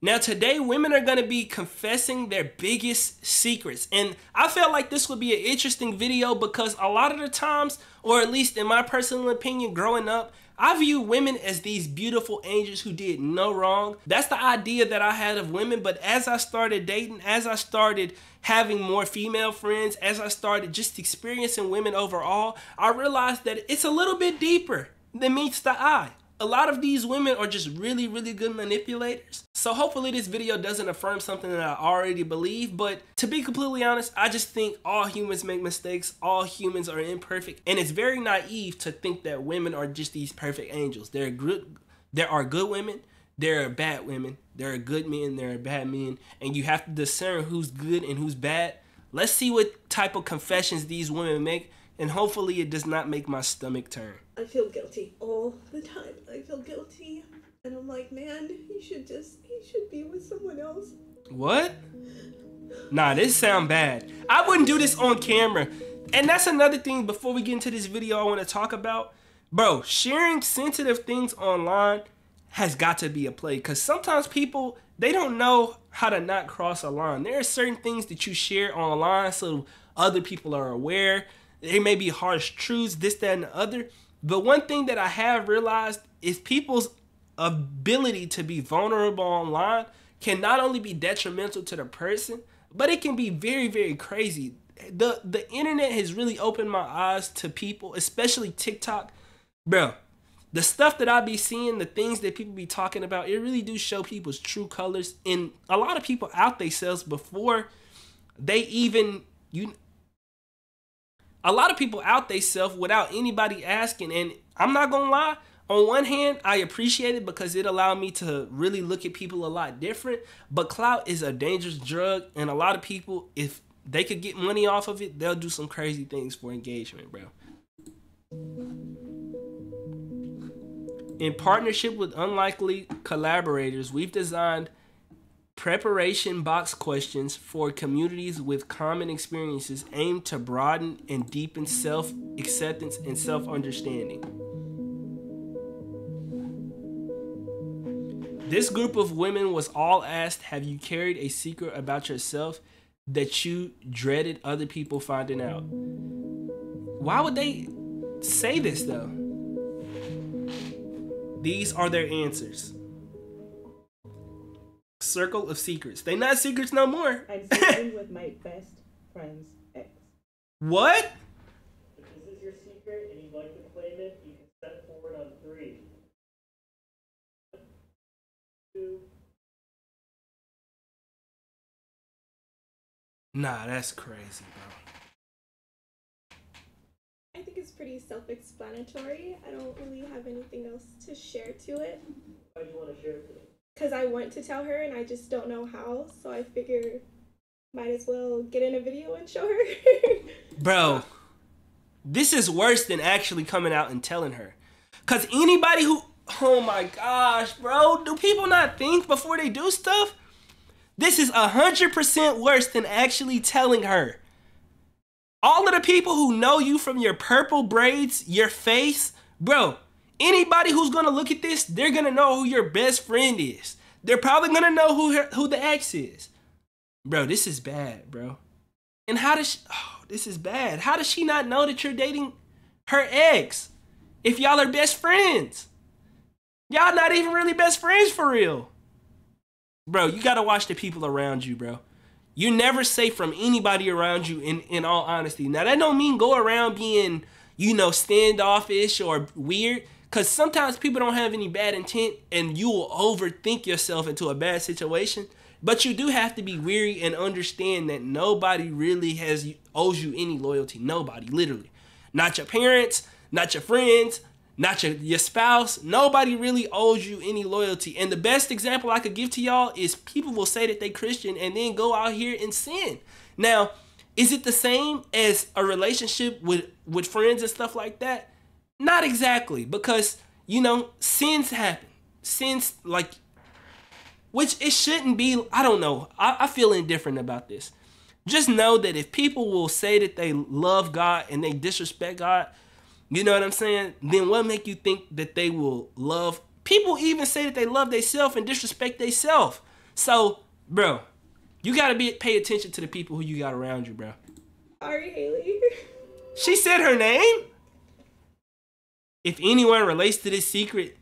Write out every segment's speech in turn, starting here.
Now today, women are going to be confessing their biggest secrets. And I felt like this would be an interesting video because a lot of the times, or at least in my personal opinion, growing up, I view women as these beautiful angels who did no wrong. That's the idea that I had of women. But as I started dating, as I started having more female friends, as I started just experiencing women overall, I realized that it's a little bit deeper than meets the eye. A lot of these women are just really, really good manipulators. So hopefully this video doesn't affirm something that I already believe, but to be completely honest, I just think all humans make mistakes, all humans are imperfect, and it's very naive to think that women are just these perfect angels. There are good women, there are bad women, there are good men, there are bad men, and you have to discern who's good and who's bad. Let's see what type of confessions these women make, and hopefully it does not make my stomach turn. I feel guilty all the time. I feel guilty. And I'm like, man, he should be with someone else. What? Nah, this sound bad. I wouldn't do this on camera. And that's another thing before we get into this video I want to talk about. Bro, sharing sensitive things online has got to be a play. Because sometimes people, they don't know how to not cross a line. There are certain things that you share online so other people are aware. They may be harsh truths, this, that, and the other. But one thing that I have realized is people's ability to be vulnerable online can not only be detrimental to the person, but it can be very, very crazy. The internet has really opened my eyes to people, especially TikTok. Bro, the stuff that I be seeing, the things that people be talking about, it really do show people's true colors. And a lot of people out themselves before they even, a lot of people out themselves without anybody asking. And I'm not gonna lie, on one hand, I appreciate it because it allowed me to really look at people a lot different. But clout is a dangerous drug, and a lot of people, if they could get money off of it, they'll do some crazy things for engagement, bro. In partnership with Unlikely Collaborators, we've designed preparation box questions for communities with common experiences aimed to broaden and deepen self-acceptance and self-understanding. This group of women was all asked, have you carried a secret about yourself that you dreaded other people finding out? Why would they say this though? These are their answers. Circle of secrets. They not secrets no more. I'm sleeping with my best friend's ex. What? If this is your secret and you'd like to claim it, you can step forward on 3. 2. Nah, that's crazy, bro. I think it's pretty self-explanatory. I don't really have anything else to share to it. Why do you want to share it today? Because I want to tell her and I just don't know how. So I figure might as well get in a video and show her. Bro, this is worse than actually coming out and telling her. Because anybody who, oh my gosh, bro, do people not think before they do stuff? This is 100% worse than actually telling her. All of the people who know you from your purple braids, your face, bro, anybody who's gonna look at this, they're gonna know who your best friend is. They're probably gonna know who the ex is. Bro, this is bad, bro. And how does she, oh, this is bad. How does she not know that you're dating her ex if y'all are best friends? Y'all not even really best friends for real. Bro, you gotta watch the people around you, bro. You're never safe from anybody around you, in all honesty. Now, that don't mean go around being, standoffish or weird. Because sometimes people don't have any bad intent and you will overthink yourself into a bad situation. But you do have to be wary and understand that nobody really owes you any loyalty. Nobody, literally. Not your parents, not your friends, not your spouse. Nobody really owes you any loyalty. And the best example I could give to y'all is people will say that they Christian and then go out here and sin. Now, is it the same as a relationship with friends and stuff like that? Not exactly, because, sins happen. Sins, which it shouldn't be. I don't know. I feel indifferent about this. Just know that if people will say that they love God and they disrespect God, you know what I'm saying? Then what make you think that they will love? People even say that they love themselves and disrespect themselves. So, bro, you gotta pay attention to the people who you got around you, bro. Sorry, Haley. She said her name? If anyone relates to this secret,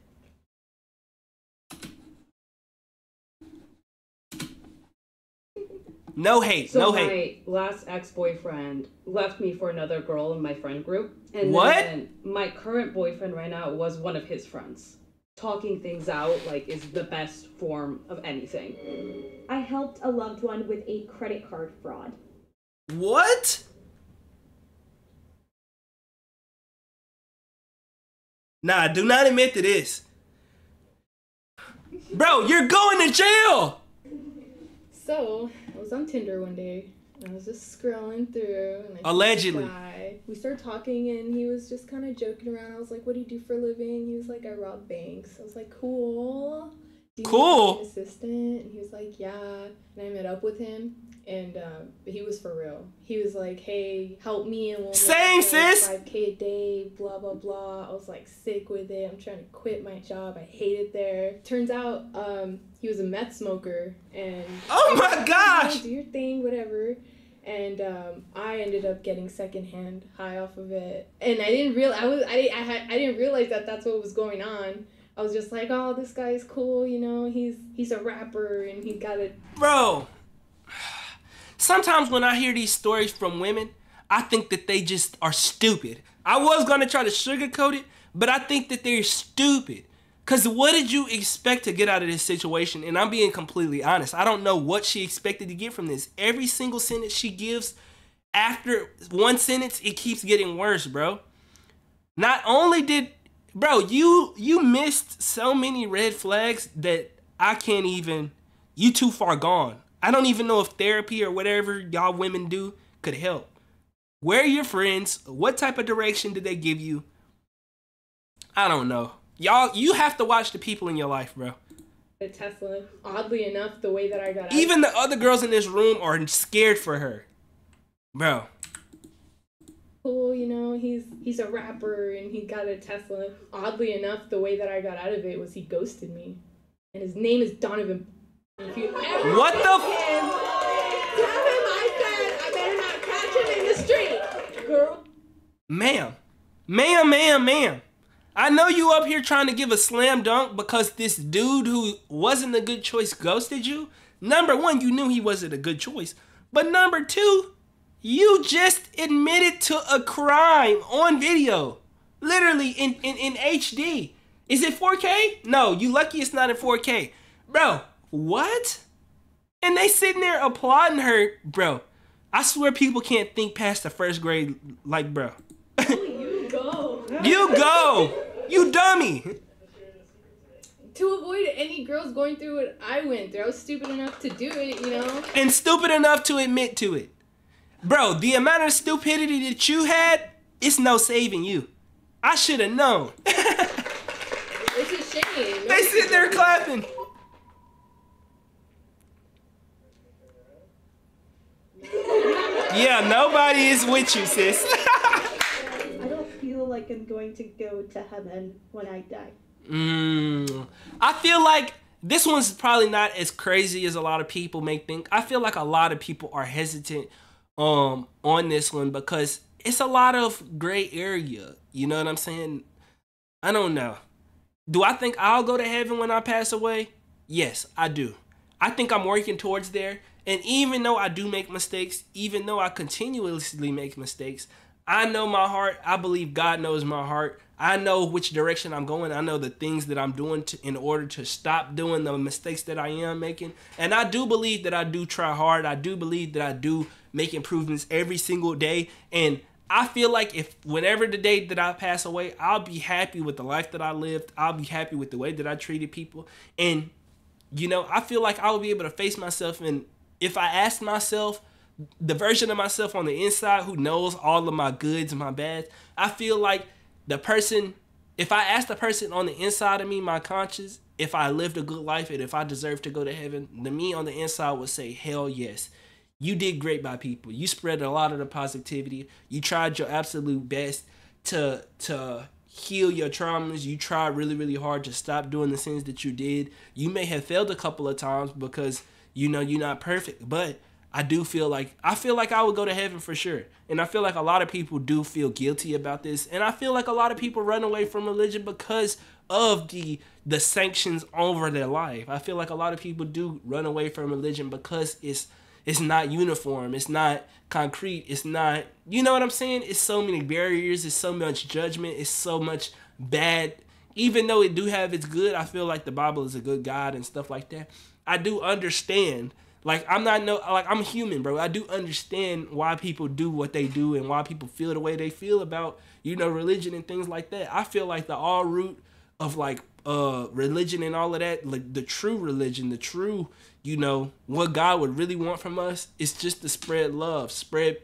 no hate, So no my hate. last ex-boyfriend left me for another girl in my friend group. And What? then my current boyfriend right now was one of his friends. Talking things out, like, is the best form of anything. I helped a loved one with a credit card fraud. What? Nah, do not admit to this. Bro, you're going to jail! So, I was on Tinder one day, and I was just scrolling through, and I Allegedly. met this guy. We started talking, and he was just kind of joking around. I was like, what do you do for a living? He was like, I rob banks. I was like, cool. Do you Cool. need an assistant? And he was like, yeah. And I met up with him, and he was for real. He was like, hey, help me, and we'll Same, make like sis. 5K a day, blah, blah, blah. I was like sick with it. I'm trying to quit my job. I hate it there. Turns out he was a meth smoker, and Oh my gosh! do your thing, whatever. And I ended up getting secondhand high off of it, and I didn't realize that that's what was going on. I was just like, oh, this guy's cool, you know, he's a rapper, and he got it. Bro, sometimes when I hear these stories from women, I think that they just are stupid. I was gonna try to sugarcoat it, but I think that they're stupid. Cause what did you expect to get out of this situation? And I'm being completely honest. I don't know what she expected to get from this. Every single sentence she gives, after one sentence, it keeps getting worse, bro. Not only did, bro, you missed so many red flags that I can't even, you too far gone. I don't even know if therapy or whatever y'all women do could help. Where are your friends? What type of direction did they give you? I don't know. Y'all, you have to watch the people in your life, bro. A Tesla. Oddly enough, the way that I got out. Even the other girls in this room are scared for her. Bro. Cool, you know, he's a rapper, and he got a Tesla. Oddly enough, the way that I got out of it was he ghosted me. And his name is Donovan. If you ever What the him, tell him I said I better not catch him in the street, girl. Ma'am. I know you up here trying to give a slam dunk because this dude who wasn't a good choice ghosted you. Number one, you knew he wasn't a good choice. But number two, you just admitted to a crime on video. Literally in HD. Is it 4K? No, you lucky it's not in 4K. Bro, what? And they sitting there applauding her. Bro, I swear people can't think past the first grade like, bro. You go. You go! You dummy! To avoid any girls going through what I went through, I was stupid enough to do it, you know? And stupid enough to admit to it. Bro, the amount of stupidity that you had, it's no saving you. I should have known. It's a shame. They sit there clapping. Yeah, nobody is with you, sis. I don't feel like I'm going to go to heaven when I die. I feel like this one's probably not as crazy as a lot of people may think. I feel like a lot of people are hesitant on this one because it's a lot of gray area. You know what I'm saying? I don't know. Do I think I'll go to heaven when I pass away? Yes, I do. I think I'm working towards there. And even though I do make mistakes, even though I continuously make mistakes, I know my heart. I believe God knows my heart. I know which direction I'm going. I know the things that I'm doing in order to stop doing the mistakes that I am making. And I do believe that I do try hard. I do believe that I do make improvements every single day. And I feel like if whenever the day that I pass away, I'll be happy with the life that I lived. I'll be happy with the way that I treated people. And, you know, I feel like I'll be able to face myself. And if I ask myself, the version of myself on the inside who knows all of my goods and my bads, I feel like the person, if I ask the person on the inside of me, my conscience, if I lived a good life and if I deserve to go to heaven, the me on the inside would say, hell yes. You did great by people. You spread a lot of the positivity. You tried your absolute best to heal your traumas. You try really, really hard to stop doing the sins that you did. You may have failed a couple of times because you know you're not perfect, but I feel like I would go to heaven for sure. And I feel like a lot of people do feel guilty about this. And I feel like a lot of people run away from religion because of the sanctions over their life. I feel like a lot of people do run away from religion because it's not uniform. It's not concrete. It's not, you know what I'm saying? It's so many barriers. It's so much judgment. It's so much bad. Even though it do have its good, I feel like the Bible is a good guide and stuff like that. I do understand. Like, I'm human, bro. I do understand why people do what they do and why people feel the way they feel about, you know, religion and things like that. I feel like the all root of, like, religion and all of that, like, the true religion, the true, you know, what God would really want from us is just to spread love, spread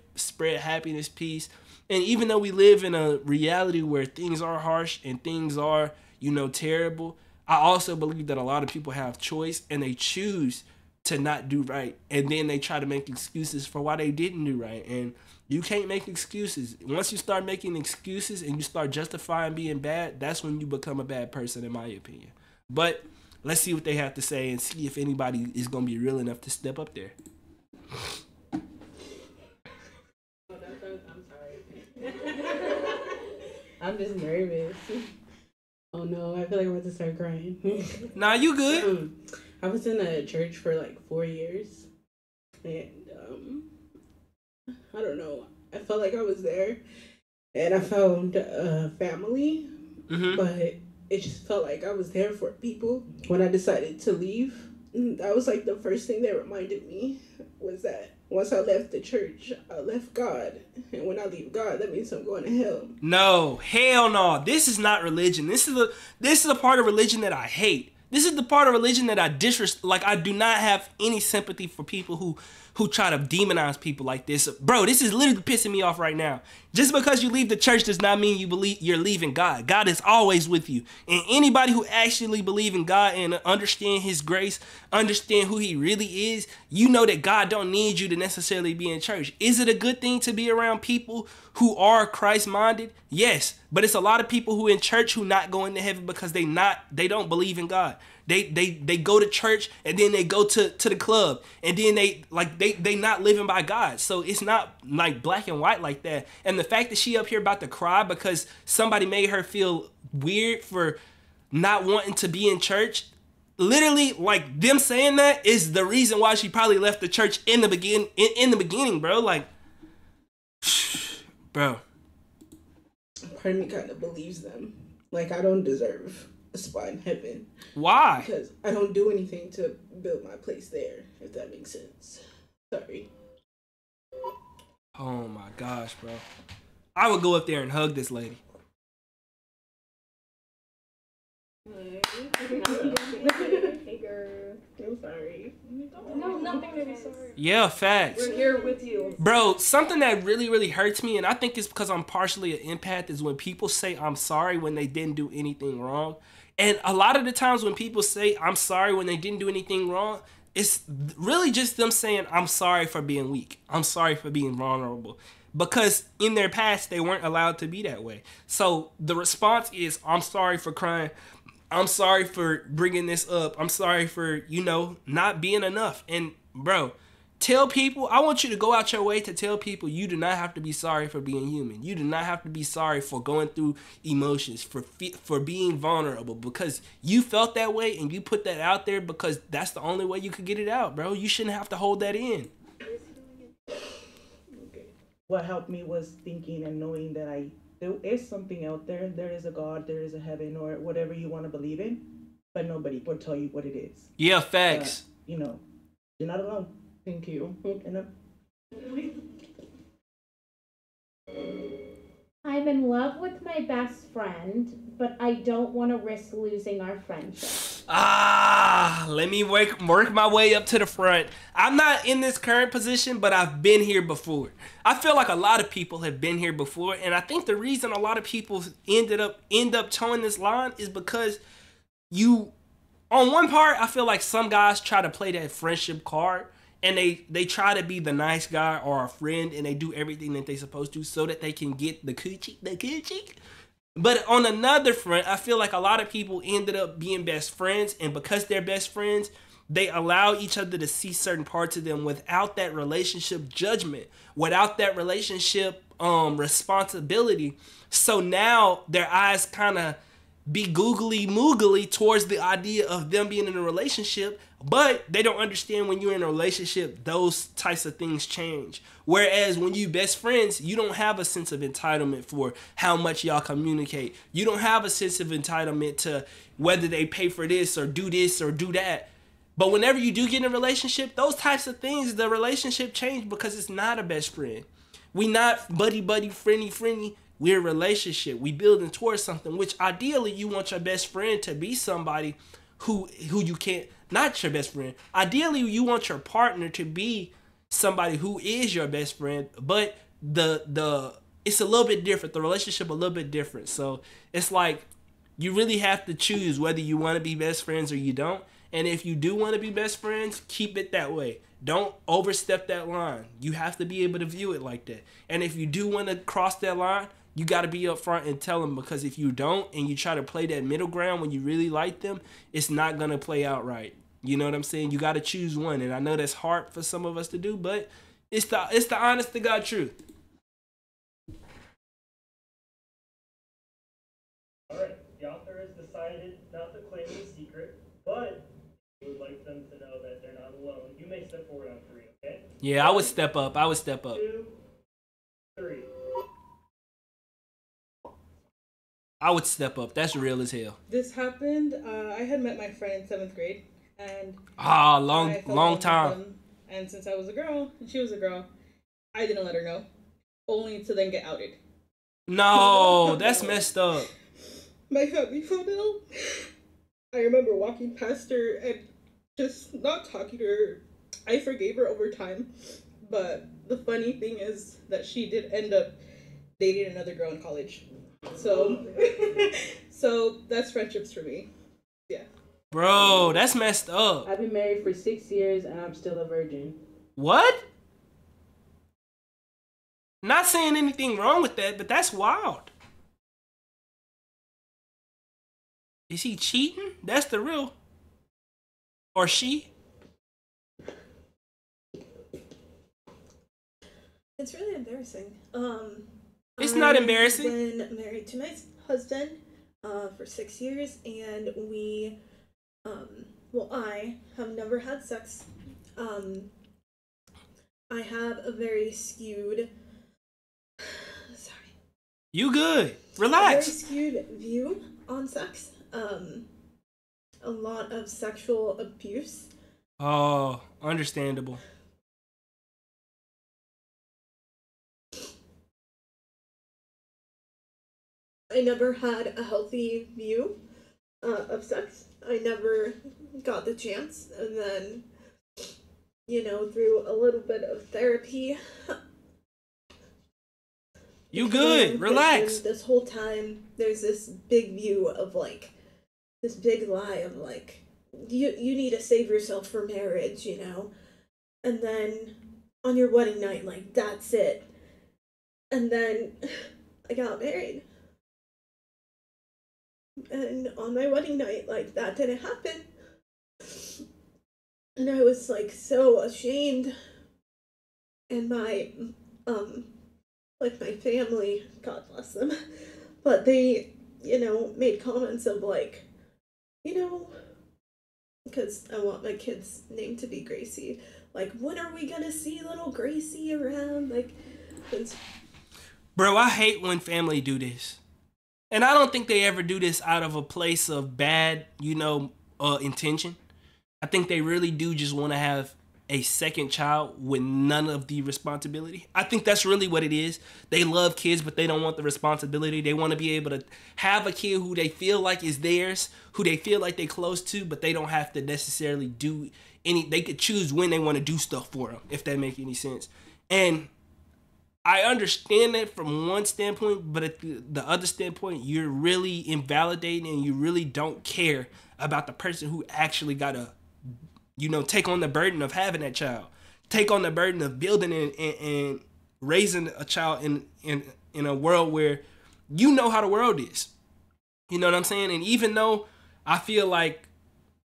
happiness, peace. And even though we live in a reality where things are harsh and things are, you know, terrible, I also believe that a lot of people have choice and they choose to not do right, and then they try to make excuses for why they didn't do right. And you can't make excuses. Once you start making excuses and you start justifying being bad, that's when you become a bad person, in my opinion. But let's see what they have to say and see if anybody is going to be real enough to step up there. I'm sorry. I'm just nervous. Oh no, I feel like I'm about to start crying. Nah, you good. I was in a church for like 4 years, and I don't know. I felt like I was there, and I found a family, but it just felt like I was there for people. When I decided to leave, that was like the first thing that reminded me was that once I left the church, I left God, and when I leave God, that means I'm going to hell. No, hell no. This is not religion. This is the part of religion that I hate. This is the part of religion that I I do not have any sympathy for people who try to demonize people like this. Bro, this is literally pissing me off right now. Just because you leave the church does not mean you're leaving God. God is always with you. And anybody who actually believe in God and understand his grace, understand who he really is, you know that God don't need you to necessarily be in church. Is it a good thing to be around people who are Christ-minded? Yes. But it's a lot of people who in church who not going to heaven because they don't believe in God. They go to church and then they go to the club and then they not living by God. So it's not like black and white like that. And the fact that she up here about to cry because somebody made her feel weird for not wanting to be in church, literally, like, them saying that is the reason why she probably left the church in the beginning, bro. Like, bro. Part of me kind of believes them. Like, I don't deserve a spot in heaven. Why? Because I don't do anything to build my place there, if that makes sense. Sorry. Oh my gosh, bro. I would go up there and hug this lady. Hey, girl. I'm sorry. No, nothing to be sorry. Yeah, facts. We're here with you. Bro, something that really, really hurts me, and I think it's because I'm partially an empath, is when people say I'm sorry when they didn't do anything wrong. And a lot of the times when people say I'm sorry when they didn't do anything wrong, it's really just them saying I'm sorry for being weak. I'm sorry for being vulnerable. Because in their past, they weren't allowed to be that way. So the response is, I'm sorry for crying. I'm sorry for bringing this up. I'm sorry for, you know, not being enough. And, bro, tell people, I want you to go out your way to tell people you do not have to be sorry for being human. You do not have to be sorry for going through emotions, for being vulnerable, because you felt that way and you put that out there because that's the only way you could get it out, bro. You shouldn't have to hold that in. What helped me was thinking and knowing that there is something out there. There is a God, there is a heaven, or whatever you want to believe in, but nobody will tell you what it is. Yeah, facts. You know, you're not alone. Thank you. I'm in love with my best friend, but I don't want to risk losing our friendship. Let me work my way up to the front. I'm not in this current position, but I've been here before. I feel like a lot of people have been here before, and I think the reason a lot of people end up towing this line is because on one part, I feel like some guys try to play that friendship card, and they try to be the nice guy or a friend, and they do everything that they're supposed to so that they can get the coochie. But on another front, I feel like a lot of people ended up being best friends, and because they're best friends, they allow each other to see certain parts of them without that relationship judgment, without that relationship responsibility. So now their eyes kind of be googly moogly towards the idea of them being in a relationship, but they don't understand when you're in a relationship, those types of things change. Whereas when you best friends, you don't have a sense of entitlement for how much y'all communicate. You don't have a sense of entitlement to whether they pay for this or do that. But whenever you do get in a relationship, those types of things, the relationship change because it's not a best friend. We not buddy, friendly. We're a relationship. We building towards something, which ideally you want your best friend to be somebody who you can't, not your best friend. Ideally, you want your partner to be somebody who is your best friend, but it's a little bit different. The relationship a little bit different. So it's like you really have to choose whether you want to be best friends or you don't. And if you do want to be best friends, keep it that way. Don't overstep that line. You have to be able to view it like that. And if you do want to cross that line, you got to be upfront and tell them, because if you don't and you try to play that middle ground when you really like them, it's not going to play out right. You know what I'm saying? You got to choose one. And I know that's hard for some of us to do, but it's the honest to God truth. All right, the author has decided not to claim the secret, but you would like them to know that they're not alone. You may step forward on 3, okay? Yeah, I would step up. 2, 3. I would step up. That's real as hell. This happened. I had met my friend in 7th grade, and long I fell in love with time. them. And since I was a girl and she was a girl, I didn't let her know, only to then get outed. No, that's messed up. My family found out. I remember walking past her and just not talking to her. I forgave her over time, but the funny thing is that she did end up dating another girl in college. So, so that's friendships for me. Yeah. Bro, that's messed up. I've been married for 6 years and I'm still a virgin. What? Not saying anything wrong with that, but that's wild. Is he cheating? That's the real. Or she? It's really embarrassing. It's not embarrassing. I've been married to my husband for 6 years, and we, I have never had sex. I have a very skewed, You good. a Relax. very skewed view on sex. A lot of sexual abuse. Oh, understandable. I never had a healthy view of sex. I never got the chance. And then, through a little bit of therapy. You good. Relax. This whole time, there's this big view of, this big lie of, you need to save yourself for marriage, And then on your wedding night, that's it. And then I got married. And on my wedding night, that didn't happen. And I was, so ashamed. And my, my family, God bless them, but they, made comments of, because I want my kid's name to be Gracie. When are we gonna see little Gracie around? Bro, I hate when family do this. And I don't think they ever do this out of a place of bad, intention. I think they really do just want to have a second child with none of the responsibility. I think that's really what it is. They love kids, but they don't want the responsibility. They want to be able to have a kid who they feel like is theirs, who they feel like they're close to, but they don't have to necessarily do they could choose when they want to do stuff for them, if that makes any sense. And I understand that from one standpoint, but at the other standpoint, you're really invalidating and you really don't care about the person who actually got to, take on the burden of having that child, take on the burden of building and raising a child in a world where you know how the world is. You know what I'm saying? And even though I feel like,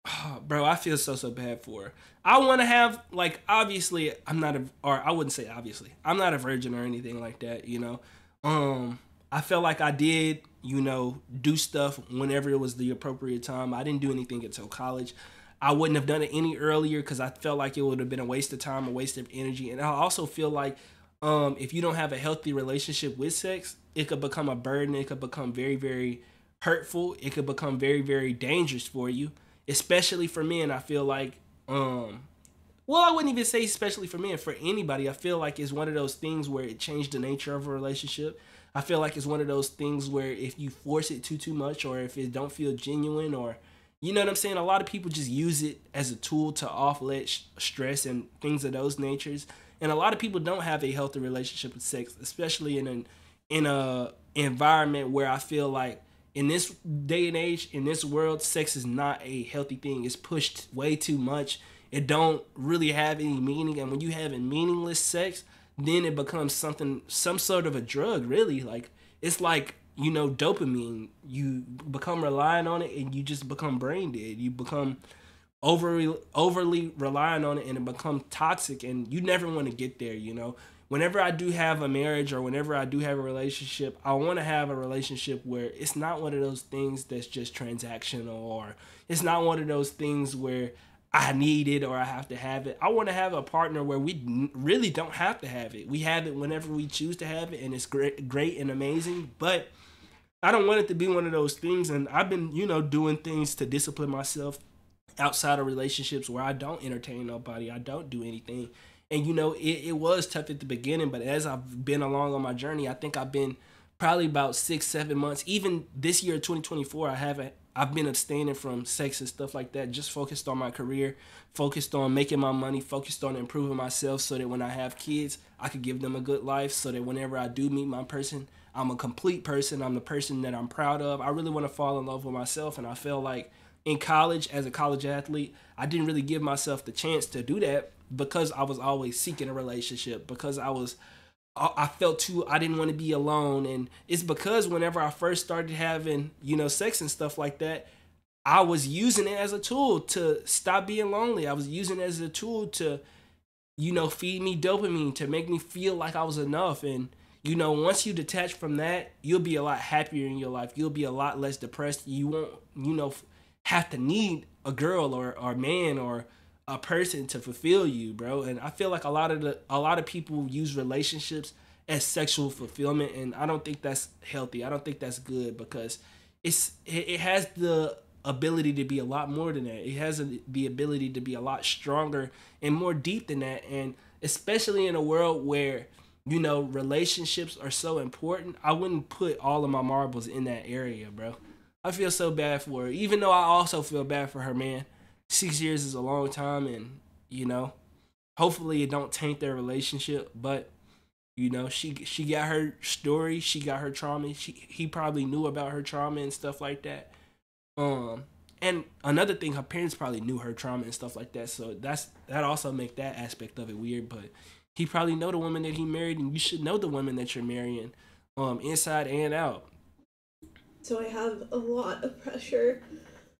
oh, bro, I feel so bad for her. I want to have, like, obviously, I wouldn't say obviously, I'm not a virgin or anything like that, you know. I felt like I did, you know, do stuff whenever it was the appropriate time. I didn't do anything until college. I wouldn't have done it any earlier because I felt like it would have been a waste of time, a waste of energy. And I also feel like if you don't have a healthy relationship with sex, it could become a burden. It could become very, very hurtful. It could become very, very dangerous for you, especially for men. I feel like, well, I wouldn't even say especially for men. For anybody, I feel like it's one of those things where it changed the nature of a relationship. I feel like it's one of those things where if you force it too much, or if it don't feel genuine, or you know what I'm saying? A lot of people just use it as a tool to offlet stress and things of those natures. And a lot of people don't have a healthy relationship with sex, especially in a environment where I feel like in this day and age, in this world, sex is not a healthy thing. It's pushed way too much. It don't really have any meaning. And when you have a meaningless sex, then it becomes some sort of a drug, really. Like, it's like, you know, dopamine. You become reliant on it and you just become brain dead. You become overly reliant on it and it becomes toxic, and you never want to get there, you know. Whenever I do have a marriage or whenever I do have a relationship, I want to have a relationship where it's not one of those things that's just transactional, or it's not one of those things where I need it or I have to have it. I want to have a partner where we really don't have to have it. We have it whenever we choose to have it, and it's great and amazing. But I don't want it to be one of those things. And I've been, you know, doing things to discipline myself outside of relationships where I don't entertain nobody. I don't do anything. And, you know, it was tough at the beginning. But as I've been along on my journey, I think I've been probably about 6-7 months. Even this year, 2024, I've been abstaining from sex and stuff like that, just focused on my career, focused on making my money, focused on improving myself so that when I have kids, I could give them a good life, so that whenever I do meet my person, I'm a complete person. I'm the person that I'm proud of. I really want to fall in love with myself, and I feel like in college, as a college athlete, I didn't really give myself the chance to do that because I was always seeking a relationship, because I felt I didn't want to be alone. And it's because whenever I first started having, you know, sex and stuff like that, I was using it as a tool to stop being lonely. I was using it as a tool to, you know, feed me dopamine, to make me feel like I was enough. And, you know, once you detach from that, you'll be a lot happier in your life. You'll be a lot less depressed. You won't, you know, have to need a girl or a man or a person to fulfill you, bro. And I feel like a lot of people use relationships as sexual fulfillment, and I don't think that's healthy. I don't think that's good, because it has the ability to be a lot more than that. It has the ability to be a lot stronger and more deep than that. And especially in a world where, you know, relationships are so important, I wouldn't put all of my marbles in that area, bro. I feel so bad for her, even though I also feel bad for her, man. 6 years is a long time, and, you know, hopefully it don't taint their relationship. But, you know, she got her story, she got her trauma. He probably knew about her trauma and stuff like that. And another thing, her parents probably knew her trauma and stuff like that. So that also make that aspect of it weird. But he probably know the woman that he married, and you should know the woman that you're marrying, inside and out. So I have a lot of pressure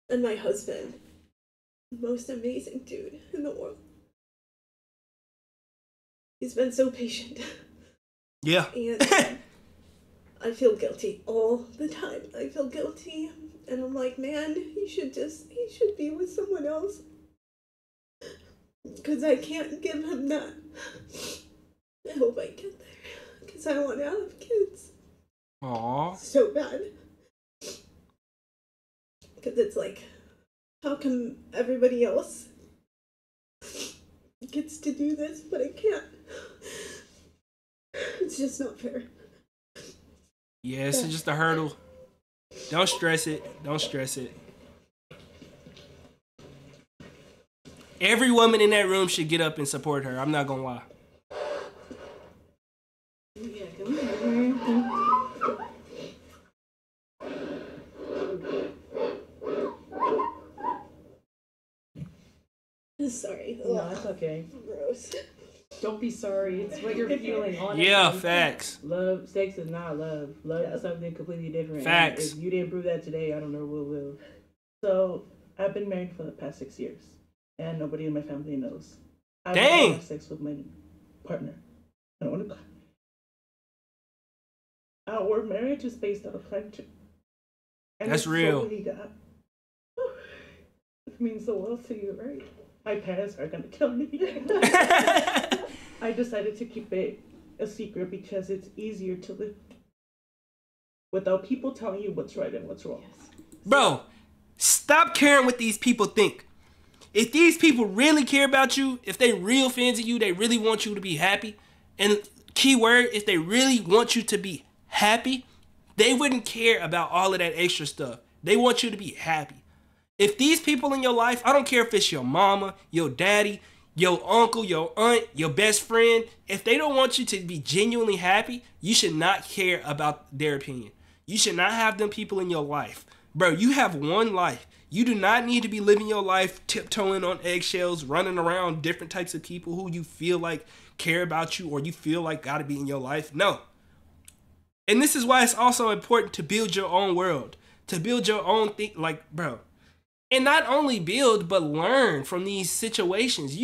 on my husband. Most amazing dude in the world. He's been so patient. Yeah. And I feel guilty all the time. I feel guilty, and I'm like, man, he should be with someone else, because I can't give him that. I hope I get there, because I want to have kids. Aww. So bad. Because it's like, how come everybody else gets to do this, but I can't? It's just not fair. Yeah, it's just a hurdle. Don't stress it. Don't stress it. Every woman in that room should get up and support her. I'm not gonna lie. Yeah, come on. Sorry. No, it's okay. Gross. Don't be sorry. It's what you're feeling. Honestly. Yeah, facts. Love, sex is not love. Love is something completely different. Facts. And if you didn't prove that today, I don't know who will. So I've been married for the past 6 years, and nobody in my family knows. I've Dang. had sex with my partner. I don't want to. Our marriage is based on a friendship. And That's real. It means the world to you, right? My parents are gonna kill me. I decided to keep it a secret because it's easier to live without people telling you what's right and what's wrong. Bro, stop caring what these people think. If these people really care about you, if they real fans of you, they really want you to be happy, and keyword, if they really want you to be happy, they wouldn't care about all of that extra stuff. They want you to be happy. If these people in your life, I don't care if it's your mama, your daddy, your uncle, your aunt, your best friend, if they don't want you to be genuinely happy, you should not care about their opinion. You should not have them people in your life. Bro, you have one life. You do not need to be living your life tiptoeing on eggshells, running around different types of people who you feel like care about you or you feel like gotta be in your life. No. And this is why it's also important to build your own world, to build your own thing. Like, bro, and not only build, but learn from these situations.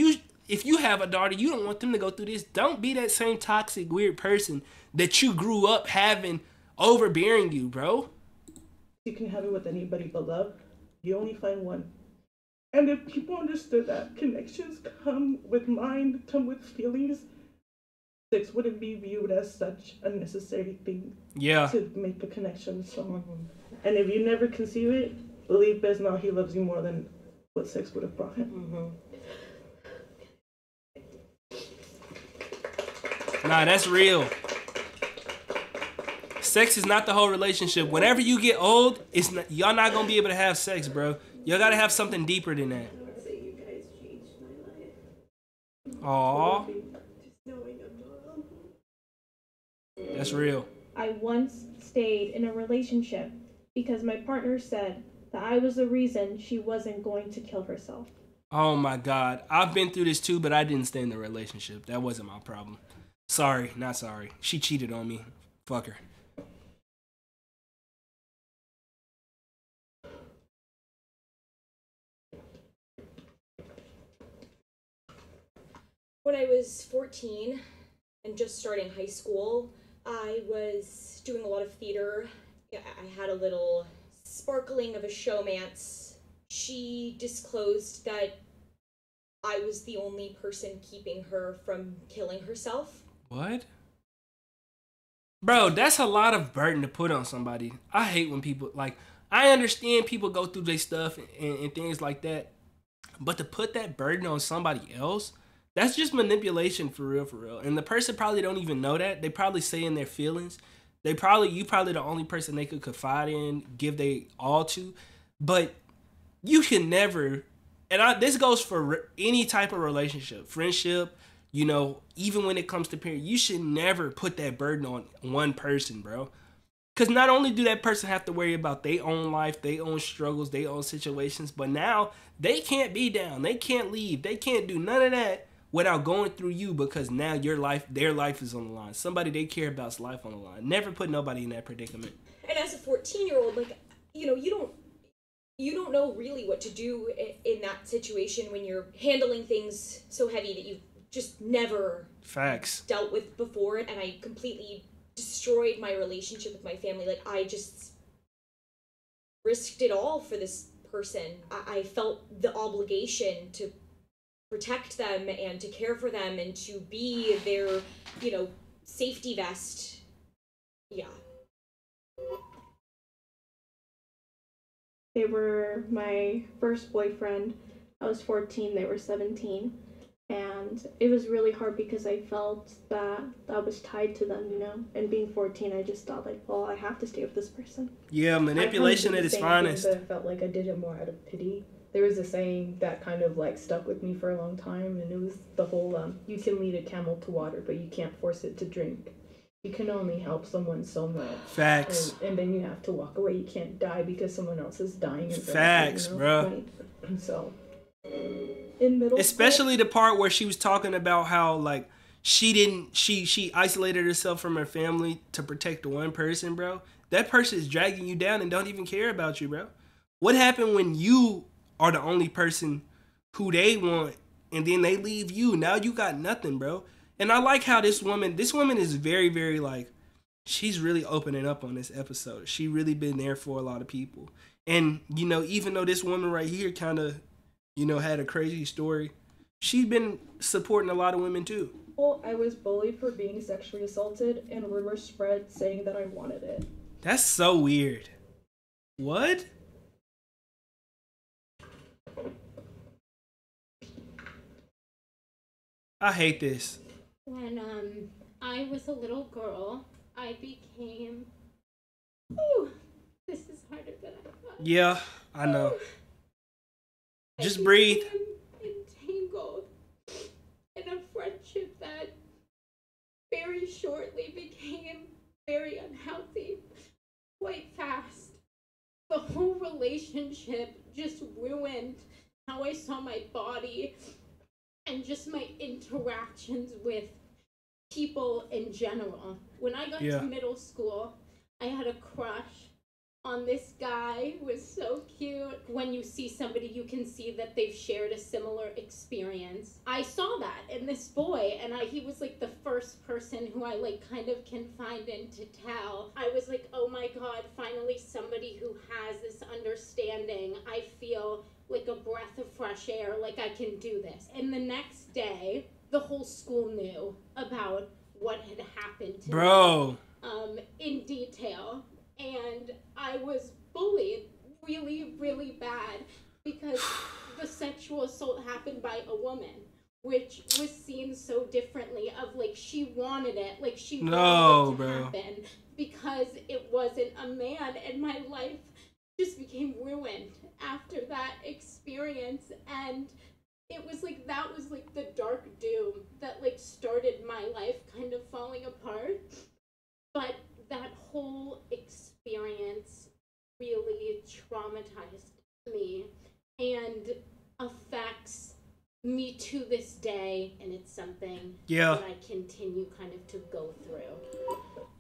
If you have a daughter, you don't want them to go through this. Don't be that same toxic, weird person that you grew up having overbearing you, bro. You can have it with anybody but love. You only find one. And if people understood that connections come with mind, come with feelings, sex wouldn't be viewed as such a necessary thing to make a connection with someone. And if you never conceive it, believe best now he loves you more than what sex would have brought him. Nah, that's real. Sex is not the whole relationship. Whenever you get old, y'all not gonna be able to have sex, bro. Y'all gotta have something deeper than that. I'd say you guys changed my life. Aww. Just knowing I'm not alone. That's real. I once stayed in a relationship because my partner said that I was the reason she wasn't going to kill herself. Oh my God. I've been through this too, but I didn't stay in the relationship. That wasn't my problem. Sorry, not sorry. She cheated on me. Fuck her. When I was 14 and just starting high school, I was doing a lot of theater. I had a little sparkling of a showmance. She disclosed that I was the only person keeping her from killing herself. What? Bro, that's a lot of burden to put on somebody. I hate when people, like, I understand people go through their stuff and things like that, but to put that burden on somebody else, that's just manipulation for real, for real. And the person probably don't even know that. They probably say in their feelings. You probably the only person they could confide in, give they all to. But you can never, and this goes for any type of relationship, friendship, you know, even when it comes to parents, you should never put that burden on one person, bro. Because not only do that person have to worry about their own life, their own struggles, their own situations, but now they can't be down. They can't leave. They can't do none of that without going through you, because now their life is on the line. Somebody they care about's life on the line. Never put nobody in that predicament. And as a 14-year-old, like, you know, you don't know really what to do in that situation when you're handling things so heavy that you've just never dealt with before. And I completely destroyed my relationship with my family. Like, I just risked it all for this person. I felt the obligation to protect them and to care for them and to be their, you know, safety vest. Yeah. They were my first boyfriend. I was 14, they were 17. And it was really hard because I felt that I was tied to them, you know? And being 14, I just thought, like, well, I have to stay with this person. Yeah, manipulation at its finest. But I felt like I did it more out of pity. There was a saying that kind of, like, stuck with me for a long time, and it was the whole, you can lead a camel to water, but you can't force it to drink. You can only help someone so much. Facts. And then you have to walk away. You can't die because someone else is dying. Facts, you know? bro. So... in middle Especially the part where she was talking about how, like, she isolated herself from her family to protect one person, bro. That person is dragging you down and don't even care about you, bro. What happened when you are the only person who they want and then they leave you? Now you got nothing, bro. And I like how this woman is very, very, like, she's really opening up on this episode. She really been there for a lot of people. And, you know, even though this woman right here kind of, you know, had a crazy story, she's been supporting a lot of women too. Well, I was bullied for being sexually assaulted, and rumors spread saying that I wanted it. That's so weird. What? I hate this. When I was a little girl, I became... Ooh, this is harder than I thought. Yeah, I know. Just I breathe. Entangled in a friendship that very shortly became very unhealthy, quite fast. The whole relationship just ruined how I saw my body and just my interactions with people in general. When I got to middle school, I had a crush on this guy who was so cute. When you see somebody, you can see that they've shared a similar experience. I saw that in this boy, and he was like the first person who I like kind of confided to tell. I was like, oh my God, finally somebody who has this understanding. I feel like a breath of fresh air, like I can do this. And the next day, the whole school knew about what had happened to me, in detail. And I was bullied really, really bad because the sexual assault happened by a woman, which was seen so differently of like she wanted it, like she wanted it to happen because it wasn't a man, and my life just became ruined after that experience. And it was like, that was like the dark doom that like started my life kind of falling apart. But that whole experience really traumatized me and affects me to this day, and it's something that I continue kind of to go through.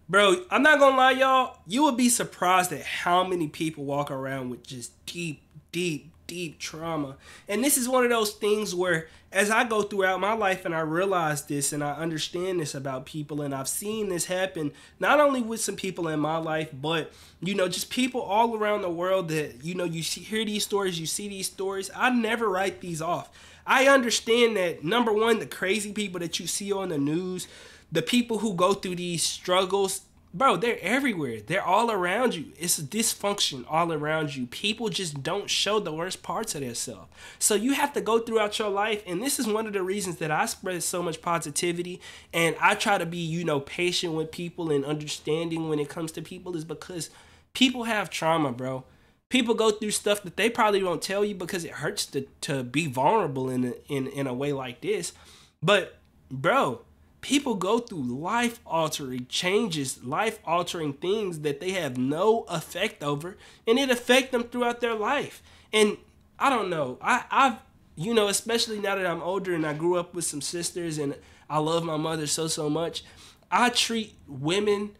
Bro, I'm not gonna lie, y'all. You would be surprised at how many people walk around with just deep, deep, deep trauma. And this is one of those things where, as I go throughout my life and I realize this and I understand this about people, and I've seen this happen not only with some people in my life, but, you know, just people all around the world that, you know, you hear these stories, you see these stories. I never write these off. I understand that, number one, the crazy people that you see on the news, the people who go through these struggles, bro, they're everywhere. They're all around you. It's a dysfunction all around you. People just don't show the worst parts of themselves. So you have to go throughout your life. And this is one of the reasons that I spread so much positivity. And I try to be, you know, patient with people and understanding when it comes to people, is because people have trauma, bro. People go through stuff that they probably won't tell you because it hurts to be vulnerable in a way like this. But, bro, people go through life-altering changes, life-altering things that they have no effect over, and it affects them throughout their life. And I don't know, I've, you know, especially now that I'm older and I grew up with some sisters and I love my mother so much, I treat women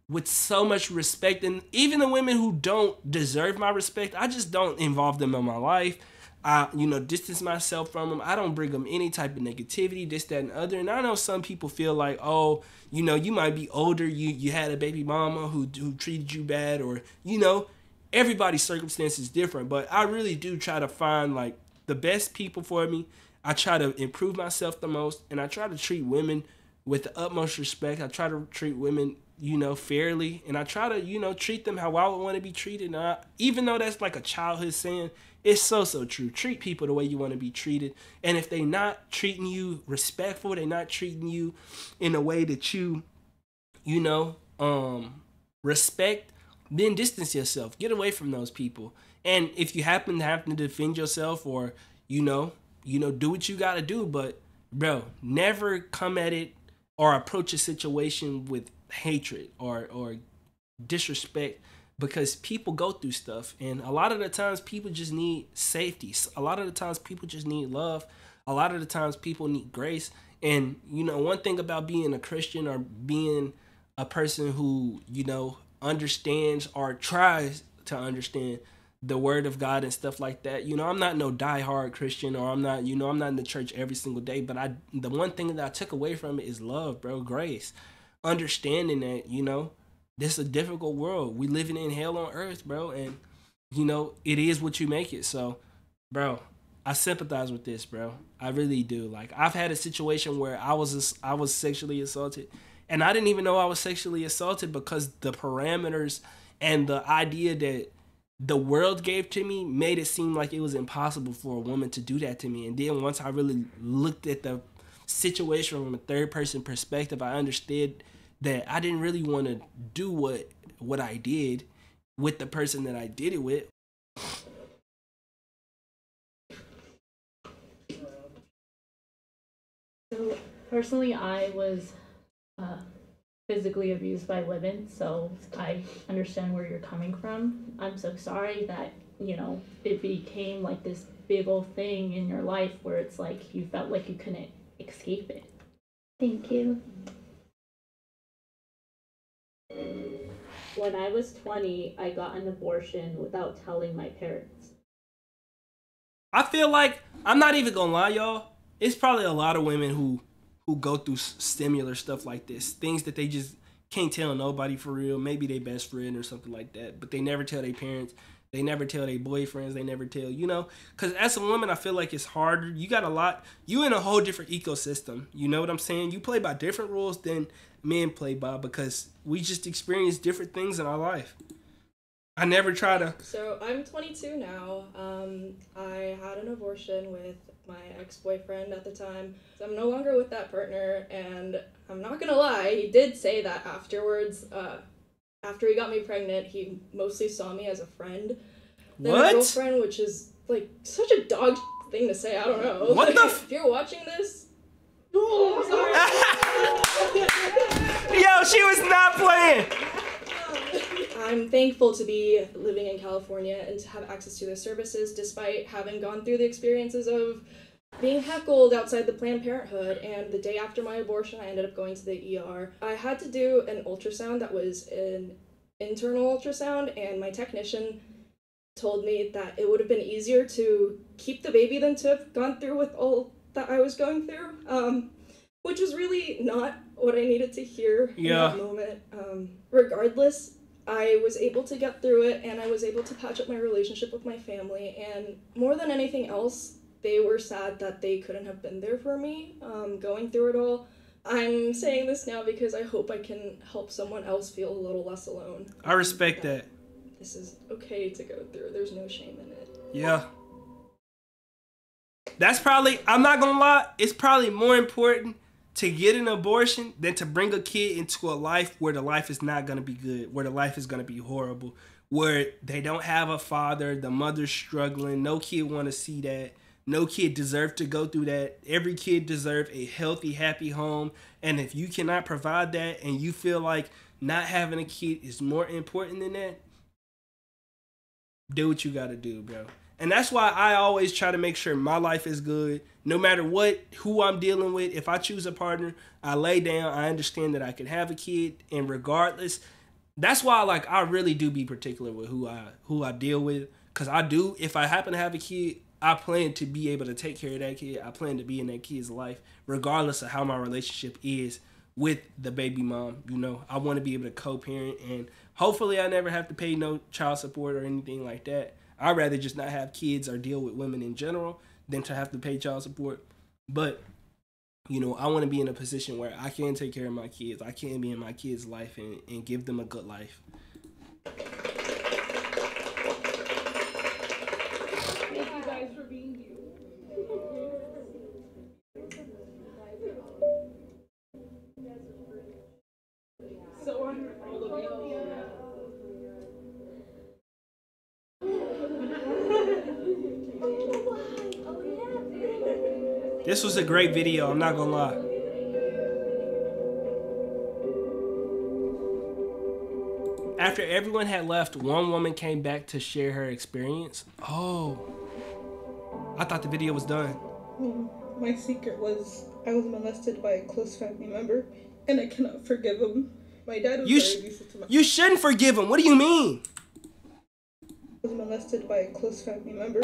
with so much respect. And even the women who don't deserve my respect, I just don't involve them in my life. I, you know, distance myself from them. I don't bring them any type of negativity, this, that, and other. And I know some people feel like, oh, you know, you might be older. You had a baby mama who treated you bad, or, you know, everybody's circumstance is different. But I really do try to find, like, the best people for me. I try to improve myself the most, and I try to treat women with the utmost respect. I try to treat women, you know, fairly, and I try to, you know, treat them how I would want to be treated. And even though that's like a childhood saying, it's so true. Treat people the way you want to be treated. And if they not treating you respectful, they not treating you in a way that you know, respect, then distance yourself. Get away from those people. And if you happen to defend yourself, or, you know, do what you got to do. But, bro, never come at it or approach a situation with hatred or disrespect, because people go through stuff, and a lot of the times people just need safety. A lot of the times people just need love. a lot of the times people need grace. And, you know, one thing about being a Christian or being a person who, you know, understands or tries to understand the word of God and stuff like that. You know, I'm not no diehard Christian, or I'm not, you know, I'm not in the church every single day, but the one thing that I took away from it is love, bro, grace. Understanding that, you know, this is a difficult world. We living in hell on earth, bro, and, you know, it is what you make it. So, bro, I sympathize with this, bro. I really do. Like, I've had a situation where I was sexually assaulted, and I didn't even know I was sexually assaulted because the parameters and the idea that the world gave to me made it seem like it was impossible for a woman to do that to me. And then once I really looked at the situation from a third person perspective, I understood that I didn't really want to do what I did with the person that I did it with. So personally, I was physically abused by women, so I understand where you're coming from. I'm so sorry that, you know, it became like this big old thing in your life where it's like you felt like you couldn't escape it. Thank you. When I was 20, I got an abortion without telling my parents. I feel like, I'm not even gonna lie, y'all, it's probably a lot of women who go through similar stuff like this, things that they just can't tell nobody for real, maybe their best friend or something like that, but they never tell their parents, they never tell their boyfriends, they never tell, you know, because as a woman, I feel like it's harder. You got a lot, you in a whole different ecosystem, you know what I'm saying? You play by different rules than men play by, because we just experience different things in our life. I never try to. So I'm 22 now. I had an abortion with my ex-boyfriend at the time. So I'm no longer with that partner, and I'm not gonna lie, he did say that afterwards. After he got me pregnant, he mostly saw me as a friend than a girlfriend, which is like such a dog thing to say. I don't know. What the? If you're watching this, oh, sorry. Yo, she was not playing. I'm thankful to be living in California and to have access to the services, despite having gone through the experiences of being heckled outside the Planned Parenthood. And the day after my abortion, I ended up going to the ER. I had to do an ultrasound that was an internal ultrasound, and my technician told me that it would have been easier to keep the baby than to have gone through with all that I was going through, which was really not what I needed to hear in that moment. Regardless, I was able to get through it, and I was able to patch up my relationship with my family, and more than anything else, they were sad that they couldn't have been there for me, going through it all. I'm saying this now because I hope I can help someone else feel a little less alone. I respect that. This is okay to go through. There's no shame in it. Yeah. That's probably, I'm not gonna lie, it's probably more important to get an abortion than to bring a kid into a life where the life is not gonna be good, where the life is gonna be horrible, where they don't have a father, the mother's struggling, no kid wanna see that. No kid deserves to go through that. Every kid deserves a healthy, happy home. And if you cannot provide that and you feel like not having a kid is more important than that, do what you gotta do, bro. And that's why I always try to make sure my life is good. No matter who I'm dealing with, if I choose a partner, I lay down, I understand that I can have a kid, and regardless, that's why I really do be particular with who I deal with. Cause I do, if I happen to have a kid, I plan to be able to take care of that kid. I plan to be in that kid's life, regardless of how my relationship is with the baby mom. You know, I want to be able to co-parent, and hopefully I never have to pay no child support or anything like that. I'd rather just not have kids or deal with women in general than to have to pay child support. But, you know, I want to be in a position where I can take care of my kids. I can be in my kids' life and give them a good life. This was a great video, I'm not gonna lie. After everyone had left, one woman came back to share her experience. Oh, I thought the video was done. My secret was I was molested by a close family member, and I cannot forgive him. My dad was very abusive to my... You shouldn't forgive him. What do you mean? I was molested by a close family member,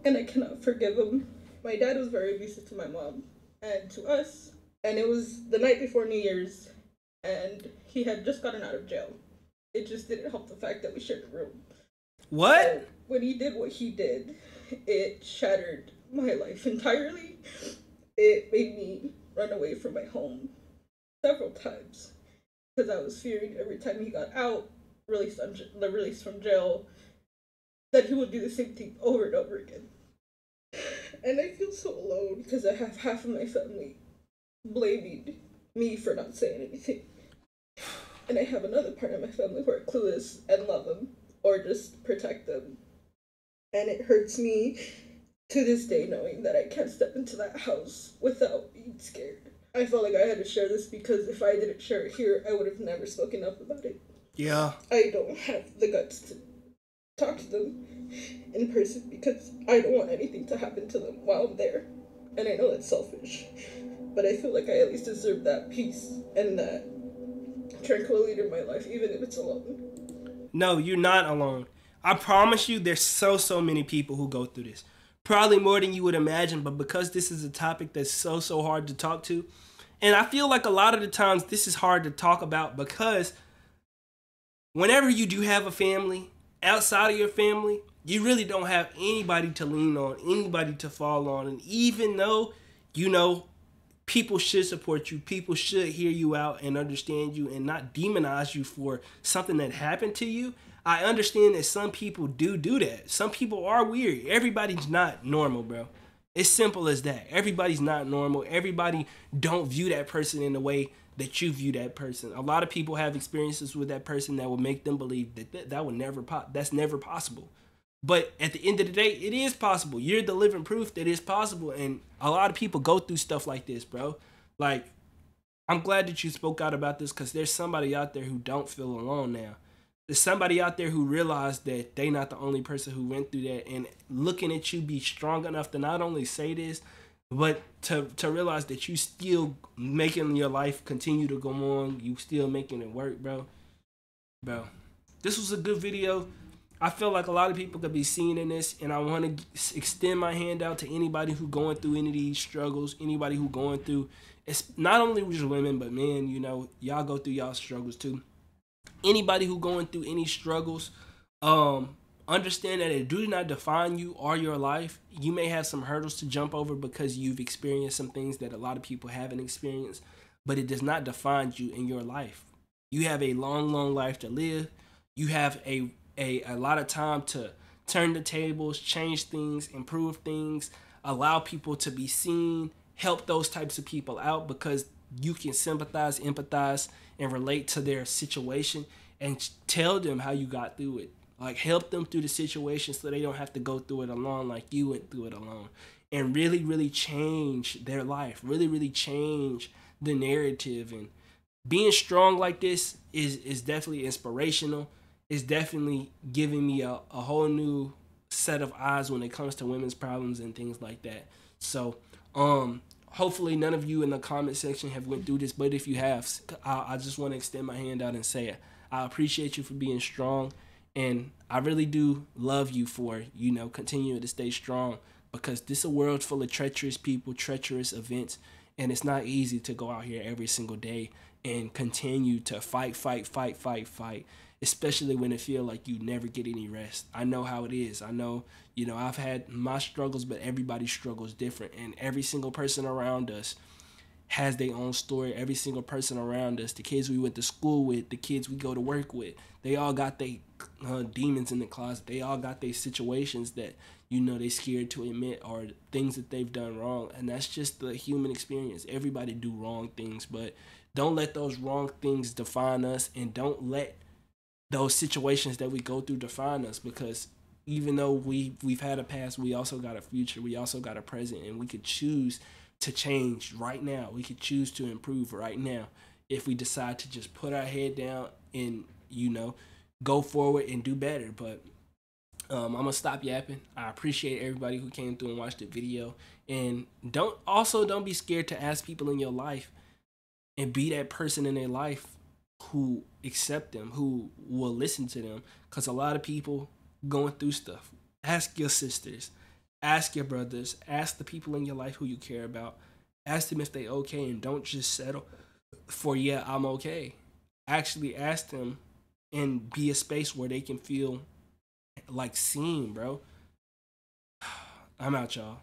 and I cannot forgive him. My dad was very abusive to my mom and to us, and it was the night before New Year's, and he had just gotten out of jail. It just didn't help the fact that we shared a room. What? So when he did what he did, it shattered my life entirely. It made me run away from my home several times because I was fearing every time he got out, released from jail, that he would do the same thing over and over again. And I feel so alone because I have half of my family blaming me for not saying anything. And I have another part of my family who are clueless and love them or just protect them. And it hurts me to this day knowing that I can't step into that house without being scared. I felt like I had to share this because if I didn't share it here, I would have never spoken up about it. Yeah. I don't have the guts to talk to them in person because I don't want anything to happen to them while I'm there. And I know that's selfish, but I feel like I at least deserve that peace and that tranquility in my life, even if it's alone. No, you're not alone. I promise you there's so many people who go through this. Probably more than you would imagine, but because this is a topic that's so hard to talk to, and I feel like a lot of the times this is hard to talk about because whenever you do have a family, outside of your family, you really don't have anybody to lean on, anybody to fall on. And even though, you know, people should support you, people should hear you out and understand you and not demonize you for something that happened to you, I understand that some people do that. Some people are weird. Everybody's not normal, bro. It's simple as that. Everybody's not normal. Everybody don't view that person in the way that you view that person. A lot of people have experiences with that person that will make them believe that would never that's never possible. But at the end of the day, it is possible. You're the living proof that it's possible. And a lot of people go through stuff like this, bro. Like, I'm glad that you spoke out about this because there's somebody out there who don't feel alone now. There's somebody out there who realized that they not the only person who went through that, and looking at you be strong enough to not only say this, but to realize that you still making your life continue to go on. You still making it work, bro. Bro, this was a good video. I feel like a lot of people could be seen in this, and I want to extend my hand out to anybody who going through any of these struggles, anybody who going through, it's not only with women, but men, you know, y'all go through y'all struggles too. Anybody who going through any struggles, understand that it do not define you or your life. You may have some hurdles to jump over because you've experienced some things that a lot of people haven't experienced, but it does not define you in your life. You have a long life to live. You have a lot of time to turn the tables, change things, improve things, allow people to be seen, help those types of people out because you can sympathize, empathize, and relate to their situation and tell them how you got through it. Like, help them through the situation so they don't have to go through it alone like you went through it alone. And really change their life. Really change the narrative. And being strong like this is definitely inspirational. It's definitely giving me a whole new set of eyes when it comes to women's problems and things like that. So, hopefully none of you in the comment section have went through this, but if you have, I just want to extend my hand out and say it. I appreciate you for being strong, and I really do love you for, you know, continuing to stay strong because this is a world full of treacherous people, treacherous events, and it's not easy to go out here every single day and continue to fight, especially when it feels like you never get any rest. I know how it is. I know, you know, I've had my struggles, but everybody's struggle is different. And every single person around us has their own story. Every single person around us, the kids we went to school with, the kids we go to work with, they all got their demons in the closet. They all got their situations that, you know, they scared to admit or things that they've done wrong. And that's just the human experience. Everybody do wrong things, but don't let those wrong things define us, and don't let those situations that we go through define us, because even though we've had a past, we also got a future, we also got a present, and we could choose to change right now. We could choose to improve right now if we decide to just put our head down and, you know, go forward and do better. But I'm gonna stop yapping. I appreciate everybody who came through and watched the video. And don't be scared to ask people in your life and be that person in their life who accept them, who will listen to them. Because a lot of people going through stuff. Ask your sisters, ask your brothers, ask the people in your life who you care about. Ask them if they okay, and don't just settle for, yeah, I'm okay. Actually ask them and be a space where they can feel like seen, bro. I'm out, y'all.